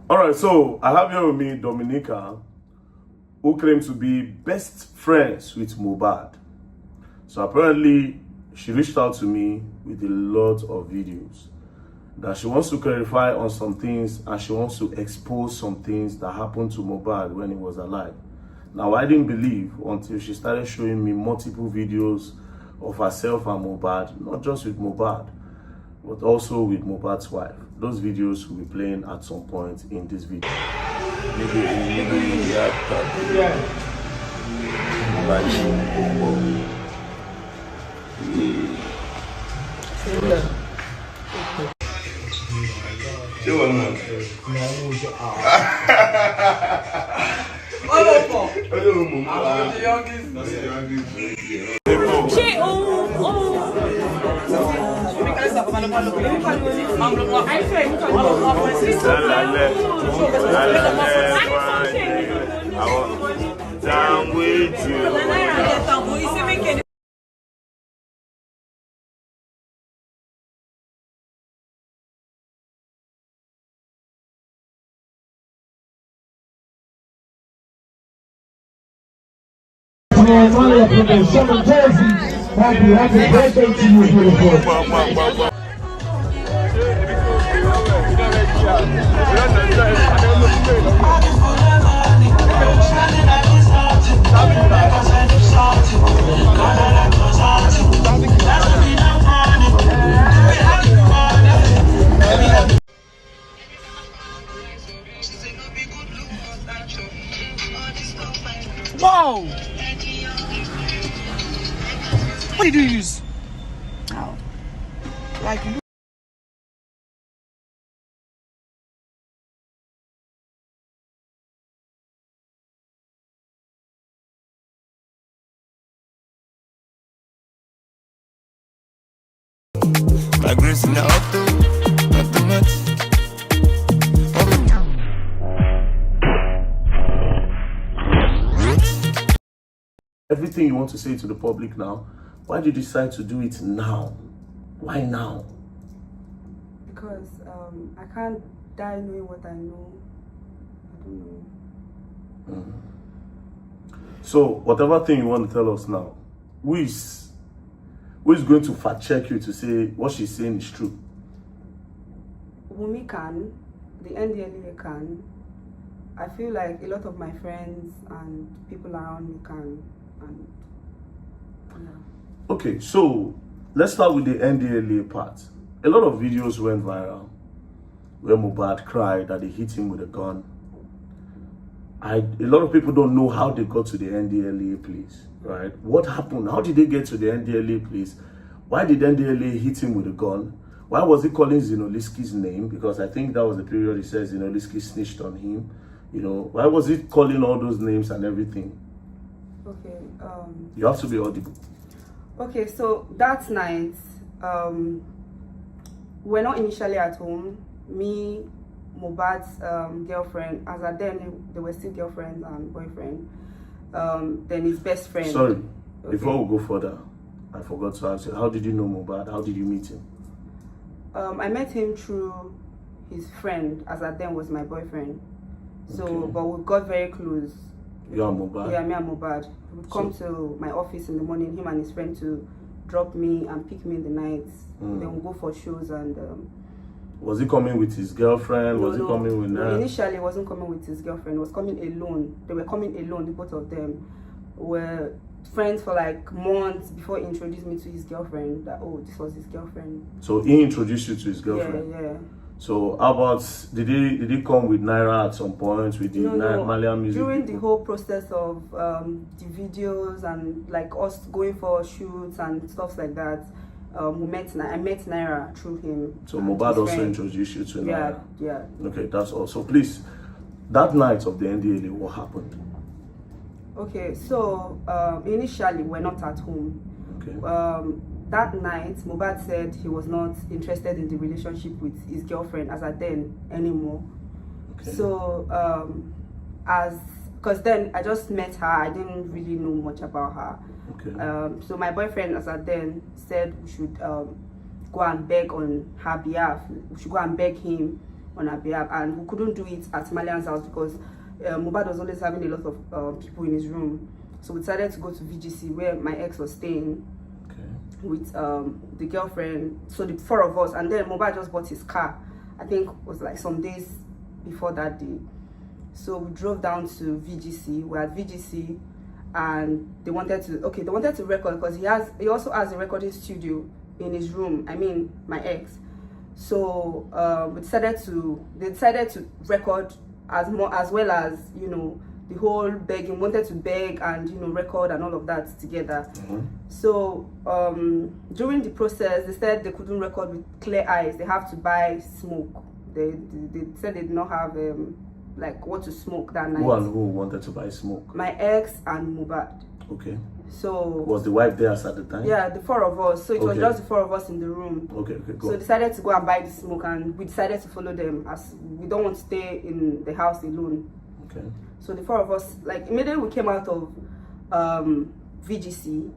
All right, so I have here with me Dominica, who claims to be best friends with Mohbad. So apparently, she reached out to me with a lot of videos that she wants to clarify on some things, and she wants to expose some things that happened to Mohbad when he was alive. Now, I didn't believe until she started showing me multiple videos of herself and Mohbad, not just with Mohbad, but also with Mohbad's wife. Those videos will be playing at some point in this video. Down with you. From Jersey, happy birthday to you, beautiful. Wow! What did you use? Oh. Like my grace in the auto, automatic. Everything you want to say to the public now, why did you decide to do it now? Why now? Because I can't die knowing what I know. I don't know. So, whatever thing you want to tell us now, who is going to fact check you to say what she's saying is true? Wumi can, the NDLEA can. I feel like a lot of my friends and people around me can. And, yeah. Okay, so let's start with the NDLEA part. A lot of videos went viral where Mohbad cried that they hit him with a gun. A lot of people don't know how they got to the NDLEA place, right? What happened? How did they get to the NDLEA place? Why did NDLEA hit him with a gun? Why was he calling Zinoliski's name? Because I think that was the period he says Zinoliski snitched on him. You know, why was he calling all those names and everything? Okay. You have to be audible. Okay, so that night, we're not initially at home. Me, Mohbad's girlfriend, as at then they were still girlfriend and boyfriend. Then his best friend. Sorry, okay. Before we go further, I forgot to ask you, how did you know Mohbad? How did you meet him? I met him through his friend, as at then was my boyfriend. So, okay. But we got very close. You and Mohbad? Yeah, me and Mohbad. He would come to my office in the morning, him and his friend to drop me and pick me in the night. Then we'll go for shows and... was he coming with his girlfriend? Was he coming with her? Initially, he wasn't coming with his girlfriend. He was coming alone. They were coming alone, the both of them. Were friends for like months before he introduced me to his girlfriend. That, oh, this was his girlfriend. So he introduced you to his girlfriend? Yeah, yeah. So how about, did he come with Naira at some point, with the Malian music? During the whole process of the videos and like us going for shoots and stuff like that, I met Naira through him. So Mohbad also introduced you to Naira? Yeah. Okay, that's all. So please, that night of the NDLEA, what happened? Okay, so initially we're not at home. Okay. That night, Mohbad said he was not interested in the relationship with his girlfriend as at then anymore. Okay. So, because then I just met her, I didn't really know much about her. Okay. So my boyfriend as at then said we should go and beg on her behalf. We should go and beg him on our behalf, and we couldn't do it at Malian's house because Mohbad was always having a lot of people in his room. So we decided to go to VGC where my ex was staying with the girlfriend. So the 4 of us, and then Mohbad just bought his car. I think it was like some days before that day. So we drove down to VGC. We're at VGC, and they wanted to record because he also has a recording studio in his room. I mean, my ex. So they decided to record as well as, you know, the whole begging, wanted to beg and, you know, record and all of that together. So during the process, they said they couldn't record with clear eyes. They have to buy smoke. They said they did not have like what to smoke that night. Who and who wanted to buy smoke? My ex and Mohbad. Okay. So was the wife there at the time? Yeah, the 4 of us. So it was just the 4 of us in the room. Okay, go. So decided to go and buy the smoke, and we decided to follow them as we don't want to stay in the house alone. Okay. So the 4 of us, like immediately we came out of VGC,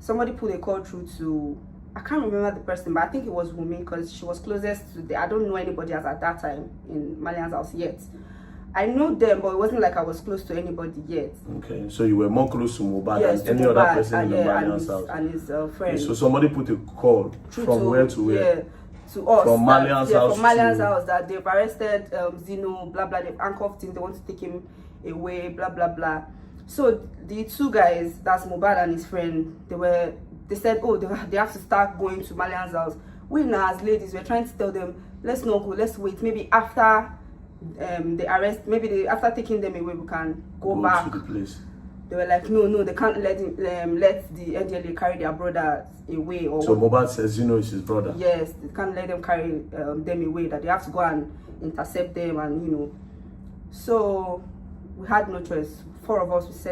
somebody put a call through to, I can't remember the person, but I think it was Wumi because she was closest to I don't know anybody as at that time in Malian's house yet. I know them, but it wasn't like I was close to anybody yet. Okay, so you were more close to Mohbad than any Mohbad, other person in the Malian's house. And his friend. So somebody put a call from where to where? Yeah, to us. From Malian's house. From Malian's house that they've arrested Zino, blah blah. They've handcuffed him. They want to take him away, blah blah blah. So the 2 guys, that's Mohbad and his friend, they said, oh, they have to start going to Malian's house. We now as ladies, we're trying to tell them, let's not go, let's wait. Maybe after the arrest, after taking them away, we can go back to the place. They were like, no, they can't let the NDLA carry their brothers away. Or so Mohbad says, you know, it's his brother. Yes, they can't let them carry them away. That they have to go and intercept them, and you know. So we had no choice. 4 of us,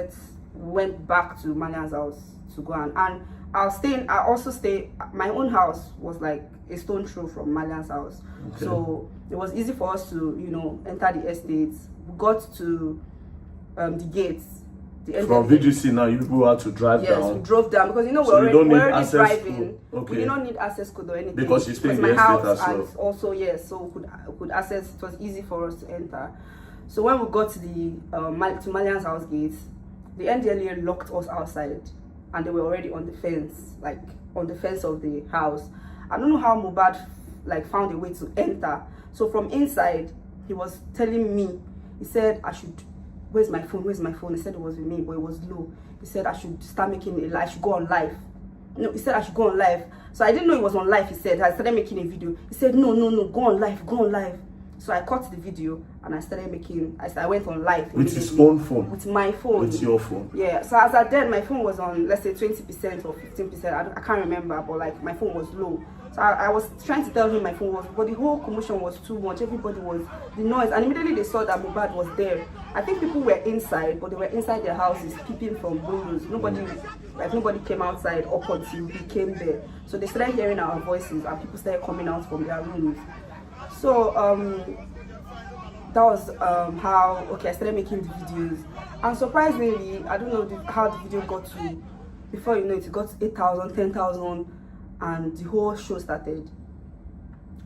we went back to Malian's house to go and I also stay. My own house was like a stone throw from Malian's house, so it was easy for us to, you know, enter the estates. We got to the gates. From VGC now, you people had to drive down. Yes, we drove down because, you know, we're already driving. We did not need access code or anything. Because you stay in the estate as well. And also, yes, so we could access. It was easy for us to enter. So when we got to the to Malian's house gates, the NDLA locked us outside, and they were already on the fence, like on the fence of the house. I don't know how Mohbad like found a way to enter. So from inside, he was telling me, he said I should, where's my phone? He said it was with me, but it was low. He said I should start making I should go on live. No, he said I should go on live. So I didn't know it was on live. He said I started making a video. He said no, go on live. So I cut the video and I started making. I went on live with his own phone. With my phone. With your phone. Yeah. So as at then, my phone was on, let's say 20% or 15%. I can't remember, but like my phone was low. So I was trying to tell him my phone was, but the whole commotion was too much. Everybody was, the noise, and immediately they saw that Mohbad was there. I think people were inside, but they were inside their houses, peeping from windows. Nobody came outside up until we came there. So they started hearing our voices, and people started coming out from their rooms. So that was how I started making the videos. And surprisingly, I don't know how the video got to, before you know it got to 8,000, 10,000, and the whole show started.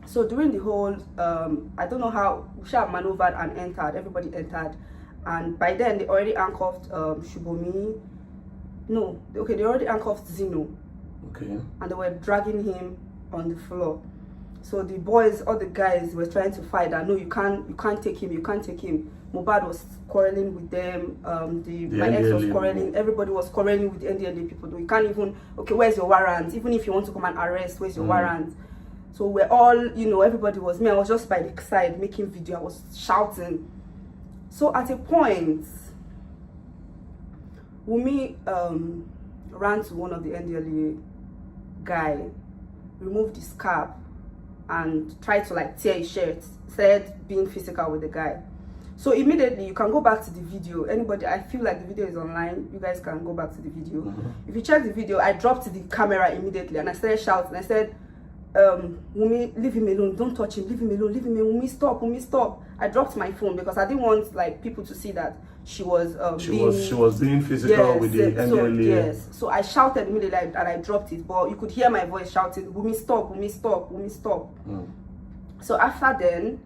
So during the whole, I don't know how, we maneuvered and entered, everybody entered. And by then, they already handcuffed Shubomi. No, they already handcuffed Zino. Okay. And they were dragging him on the floor. So the boys, all the guys were trying to fight that, no, you can't take him. Mohbad was quarreling with them, my ex was quarreling, everybody was quarreling with the NDLA people. You can't even, where's your warrant? Even if you want to come and arrest, where's your warrant? So we're all, you know, everybody was, I was just by the side making video, I was shouting. So at a point, Wumi ran to one of the NDLA guy, removed his cap, and tried to like tear his shirt, said being physical with the guy. So immediately, you can go back to the video. Anybody, I feel like the video is online. You guys can go back to the video. If you check the video, I dropped the camera immediately and I started shouting. I said, Wumi, leave him alone. Don't touch him. Leave him alone. Leave him alone. Wumi, stop. I dropped my phone because I didn't want like people to see that she was she was being physical with the NDLA. So I shouted immediately and I dropped it. But you could hear my voice shouting, Wumi, stop. Wumi, stop. Wumi, stop. So after then,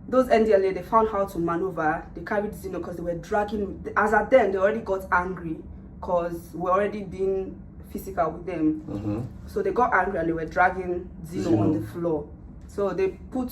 those NDLA, they found how to maneuver. They carried Zeno because they were dragging. As at then, they already got angry because we're already being physical with them. So they got angry and they were dragging Zeno on the floor. So they put